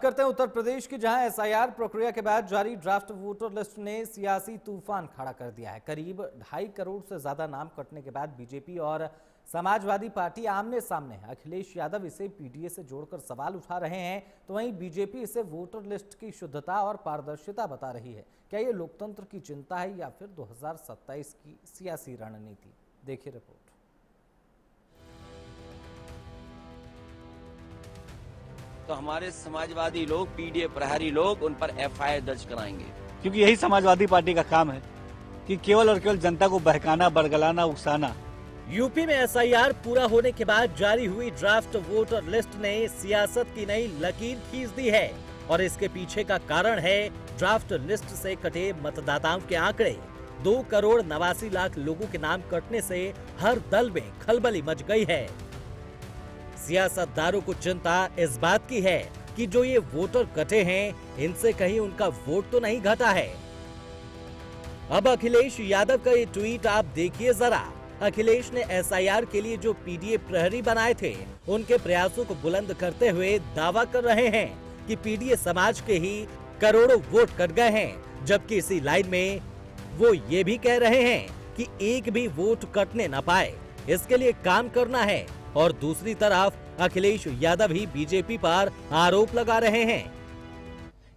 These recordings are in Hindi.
बात करते हैं उत्तर प्रदेश की, जहां एसआईआर प्रक्रिया के बाद जारी ड्राफ्ट वोटर लिस्ट ने सियासी तूफान खड़ा कर दिया है। करीब 2.5 करोड़ से ज्यादा नाम कटने के बाद बीजेपी और समाजवादी पार्टी आमने सामने है। अखिलेश यादव इसे पीडीए से जोड़कर सवाल उठा रहे हैं, तो वहीं बीजेपी इसे वोटर लिस्ट की शुद्धता और पारदर्शिता बता रही है। क्या ये लोकतंत्र की चिंता है या फिर 2027 की सियासी रणनीति? देखिए रिपोर्ट। तो हमारे समाजवादी लोग, पीडीए प्रहरी लोग उन पर एफआईआर दर्ज कराएंगे, क्योंकि यही समाजवादी पार्टी का काम है कि केवल और केवल जनता को बहकाना, बरगलाना, उकसाना। यूपी में एसआईआर पूरा होने के बाद जारी हुई ड्राफ्ट वोटर लिस्ट ने सियासत की नई लकीर खींच दी है और इसके पीछे का कारण है ड्राफ्ट लिस्ट से कटे मतदाताओं के आंकड़े। 2 करोड़ 89 लाख लोगों के नाम कटने से हर दल में खलबली मच गई है। सियासतदारों को चिंता इस बात की है कि जो ये वोटर कटे हैं, इनसे कहीं उनका वोट तो नहीं घटा है। अब अखिलेश यादव का ये ट्वीट आप देखिए जरा। अखिलेश ने एसआईआर के लिए जो पीडीए प्रहरी बनाए थे, उनके प्रयासों को बुलंद करते हुए दावा कर रहे हैं कि पीडीए समाज के ही करोड़ों वोट कट गए हैं, जबकि इसी लाइन में वो ये भी कह रहे हैं कि एक भी वोट कटने न पाए, इसके लिए काम करना है। और दूसरी तरफ अखिलेश यादव ही बीजेपी पर आरोप लगा रहे हैं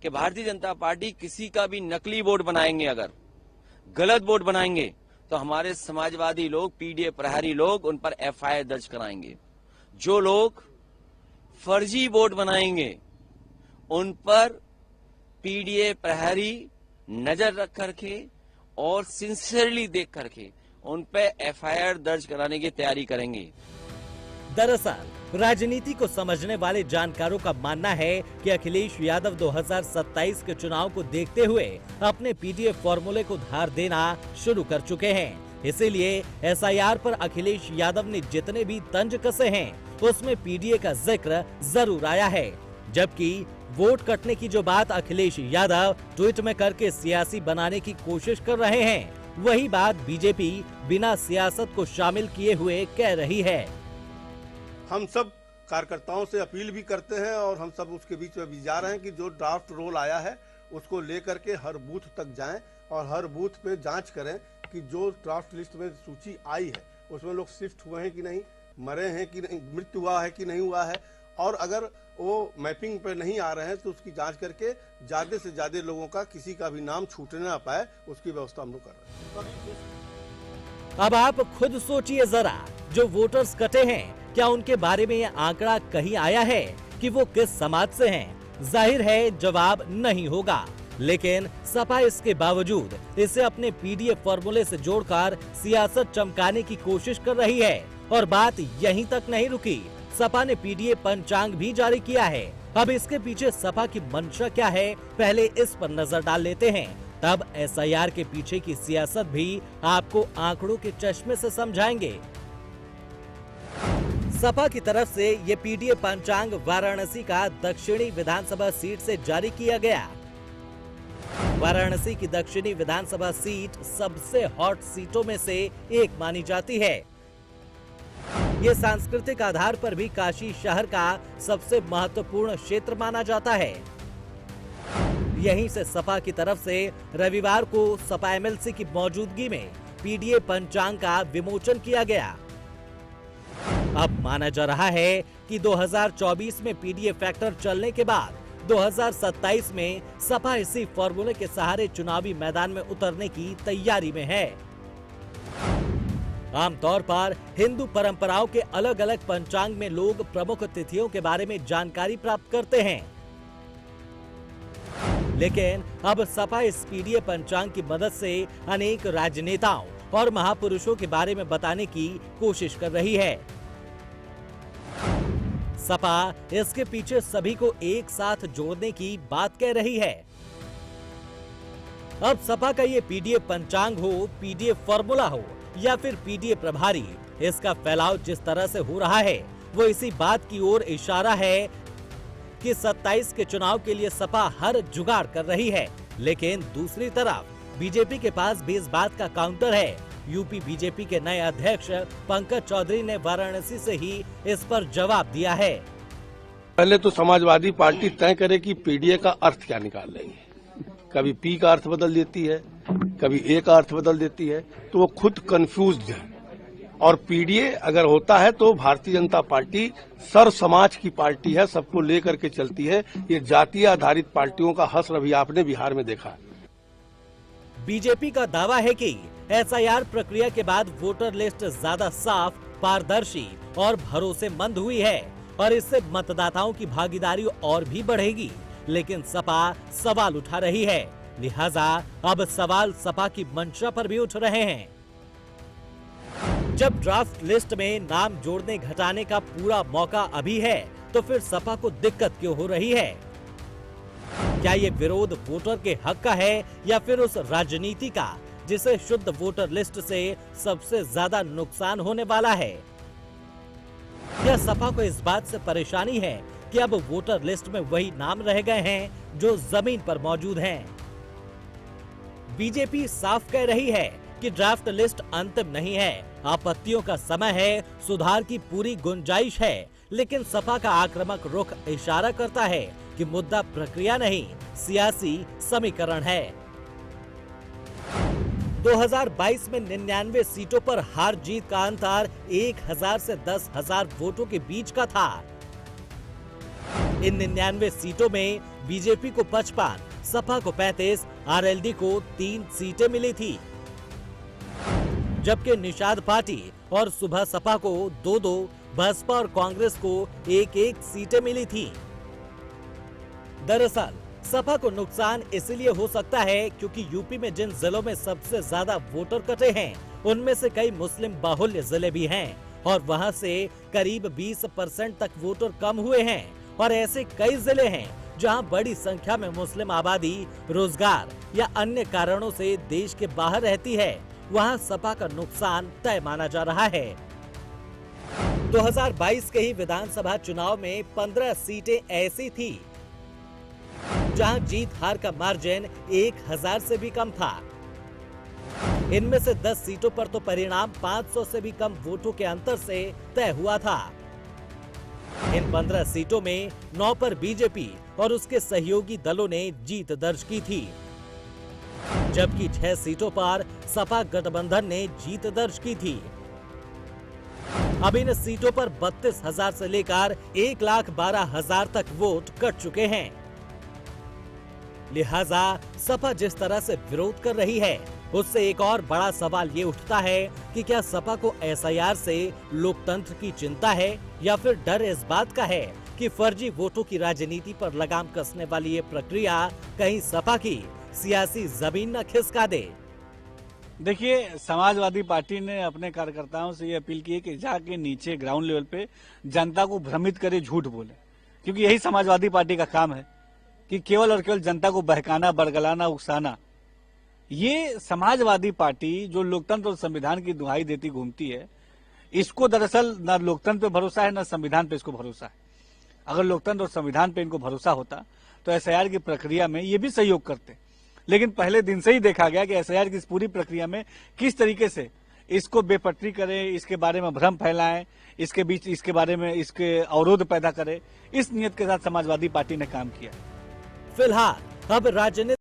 कि भारतीय जनता पार्टी किसी का भी नकली वोट बनाएंगे, अगर गलत वोट बनाएंगे तो हमारे समाजवादी लोग, पीडीए प्रहरी लोग उन पर एफआईआर दर्ज कराएंगे। जो लोग फर्जी वोट बनाएंगे उन पर पीडीए प्रहरी नजर रख करके और सिंसियरली देख करके उन पे एफआईआर दर्ज कराने की तैयारी करेंगे। दरअसल राजनीति को समझने वाले जानकारों का मानना है कि अखिलेश यादव 2027 के चुनाव को देखते हुए अपने पीडीए फॉर्मूले को धार देना शुरू कर चुके हैं। इसीलिए एसआईआर पर अखिलेश यादव ने जितने भी तंज कसे हैं, उसमें पीडीए का जिक्र जरूर आया है। जबकि वोट कटने की जो बात अखिलेश यादव ट्वीट में करके सियासी बनाने की कोशिश कर रहे हैं, वही बात बीजेपी बिना सियासत को शामिल किए हुए कह रही है। हम सब कार्यकर्ताओं से अपील भी करते हैं और हम सब उसके बीच में भी जा रहे हैं कि जो ड्राफ्ट रोल आया है उसको लेकर के हर बूथ तक जाएं और हर बूथ पे जांच करें कि जो ड्राफ्ट लिस्ट में सूची आई है उसमें लोग शिफ्ट हुए हैं कि नहीं, मरे हैं कि नहीं, मृत्यु हुआ है कि नहीं हुआ है, और अगर वो मैपिंग पे नहीं आ रहे हैं तो उसकी जांच करके ज्यादा से ज्यादा लोगों का, किसी का भी नाम छूटने ना पाए, उसकी व्यवस्था हम लोग कर रहे हैं। अब आप खुद सोचिए जरा, जो वोटर्स कटे हैं, क्या उनके बारे में यह आंकड़ा कहीं आया है कि वो किस समाज से हैं? जाहिर है जवाब नहीं होगा, लेकिन सपा इसके बावजूद इसे अपने पीडीए फॉर्मूले से जोड़कर सियासत चमकाने की कोशिश कर रही है। और बात यहीं तक नहीं रुकी, सपा ने पीडीए पंचांग भी जारी किया है। अब इसके पीछे सपा की मंशा क्या है, पहले इस पर नजर डाल लेते हैं, तब एसआईआर के पीछे की सियासत भी आपको आंकड़ों के चश्मे से समझाएंगे। सपा की तरफ से ये पीडीए पंचांग वाराणसी का दक्षिणी विधानसभा सीट से जारी किया गया। वाराणसी की दक्षिणी विधानसभा सीट सबसे हॉट सीटों में से एक मानी जाती है। ये सांस्कृतिक आधार पर भी काशी शहर का सबसे महत्वपूर्ण क्षेत्र माना जाता है। यहीं से सपा की तरफ से रविवार को सपा एमएलसी की मौजूदगी में पीडीए पंचांग का विमोचन किया गया। अब माना जा रहा है कि 2024 में पीडीए फैक्टर चलने के बाद 2027 में सपा इसी फॉर्मूले के सहारे चुनावी मैदान में उतरने की तैयारी में है। आमतौर पर हिंदू परंपराओं के अलग अलग पंचांग में लोग प्रमुख तिथियों के बारे में जानकारी प्राप्त करते हैं, लेकिन अब सपा इस पीडीए पंचांग की मदद से अनेक राजनेताओं और महापुरुषों के बारे में बताने की कोशिश कर रही है। सपा इसके पीछे सभी को एक साथ जोड़ने की बात कह रही है। अब सपा का ये पीडीए पंचांग हो, पीडीए फॉर्मूला हो या फिर पीडीए प्रभारी, इसका फैलाव जिस तरह से हो रहा है वो इसी बात की ओर इशारा है कि 27 के चुनाव के लिए सपा हर जुगाड़ कर रही है। लेकिन दूसरी तरफ बीजेपी के पास भी इस बात का काउंटर है। यूपी बीजेपी के नए अध्यक्ष पंकज चौधरी ने वाराणसी से ही इस पर जवाब दिया है। पहले तो समाजवादी पार्टी तय करे कि पीडीए का अर्थ क्या निकाल रही है। कभी पी का अर्थ बदल देती है, कभी ए का अर्थ बदल देती है, तो वो खुद कंफ्यूज्ड है। और पीडीए अगर होता है तो भारतीय जनता पार्टी सर्व समाज की पार्टी है, सबको लेकर के चलती है। ये जातीय आधारित पार्टियों का हश्र अभी आपने बिहार में देखा। बीजेपी का दावा है कि एसआईआर प्रक्रिया के बाद वोटर लिस्ट ज्यादा साफ, पारदर्शी और भरोसेमंद हुई है और इससे मतदाताओं की भागीदारी और भी बढ़ेगी। लेकिन सपा सवाल उठा रही है, लिहाजा अब सवाल सपा की मंशा पर भी उठ रहे हैं। जब ड्राफ्ट लिस्ट में नाम जोड़ने घटाने का पूरा मौका अभी है, तो फिर सपा को दिक्कत क्यों हो रही है? क्या ये विरोध वोटर के हक का है या फिर उस राजनीति का जिसे शुद्ध वोटर लिस्ट से सबसे ज्यादा नुकसान होने वाला है? क्या सपा को इस बात से परेशानी है कि अब वोटर लिस्ट में वही नाम रह गए हैं जो जमीन पर मौजूद हैं? बीजेपी साफ कह रही है कि ड्राफ्ट लिस्ट अंतिम नहीं है, आपत्तियों का समय है, सुधार की पूरी गुंजाइश है। लेकिन सपा का आक्रामक रुख इशारा करता है कि मुद्दा प्रक्रिया नहीं, सियासी समीकरण है। 2022 में 99 सीटों पर हार जीत का अंतर 1000 से 10,000 वोटों के बीच का था। इन 99 सीटों में बीजेपी को 55, सपा को 35, आरएलडी को 3 सीटें मिली थी, जबकि निषाद पार्टी और सुबह सपा को 2-2, बसपा और कांग्रेस को 1-1 सीटें मिली थी। दरअसल सपा को नुकसान इसलिए हो सकता है क्योंकि यूपी में जिन जिलों में सबसे ज्यादा वोटर कटे हैं, उनमें से कई मुस्लिम बाहुल्य जिले भी हैं और वहां से करीब 20% तक वोटर कम हुए हैं। और ऐसे कई जिले हैं जहां बड़ी संख्या में मुस्लिम आबादी रोजगार या अन्य कारणों से देश के बाहर रहती है, वहां सपा का नुकसान तय माना जा रहा है। 2022 के ही विधानसभा चुनाव में 15 सीटें ऐसी थी जहां जीत हार का मार्जिन 1000 से भी कम था। इनमें से 10 सीटों पर तो परिणाम 500 से भी कम वोटों के अंतर से तय हुआ था। इन 15 सीटों में 9 पर बीजेपी और उसके सहयोगी दलों ने जीत दर्ज की थी, जबकि 6 सीटों पर सपा गठबंधन ने जीत दर्ज की थी। अब इन सीटों पर 32,000 से लेकर 1,12,000 तक वोट कट चुके हैं। लिहाजा सपा जिस तरह से विरोध कर रही है, उससे एक और बड़ा सवाल ये उठता है कि क्या सपा को एसआईआर से लोकतंत्र की चिंता है या फिर डर इस बात का है कि फर्जी वोटों की राजनीति पर लगाम कसने वाली ये प्रक्रिया कहीं सपा की सियासी जमीन न खिसका दे। देखिए, समाजवादी पार्टी ने अपने कार्यकर्ताओं से ये अपील की है कि जाके नीचे ग्राउंड लेवल पे जनता को भ्रमित करे, झूठ बोले, क्योंकि यही समाजवादी पार्टी का काम है कि केवल और केवल जनता को बहकाना, बरगलाना, उकसाना। ये समाजवादी पार्टी जो लोकतंत्र और संविधान की दुहाई देती घूमती है, इसको दरअसल न लोकतंत्र पे भरोसा है न संविधान पे इसको भरोसा है। अगर लोकतंत्र और संविधान पे इनको भरोसा होता तो एसआईआर की प्रक्रिया में ये भी सहयोग करते। लेकिन पहले दिन से ही देखा गया कि एसआईआर की इस पूरी प्रक्रिया में किस तरीके से इसको बेपटरी करें, इसके बारे में भ्रम फैलाएं, इसके बीच इसके बारे में इसके अवरोध पैदा करें, इस नियत के साथ समाजवादी पार्टी ने काम किया। फिलहाल अब राजनीति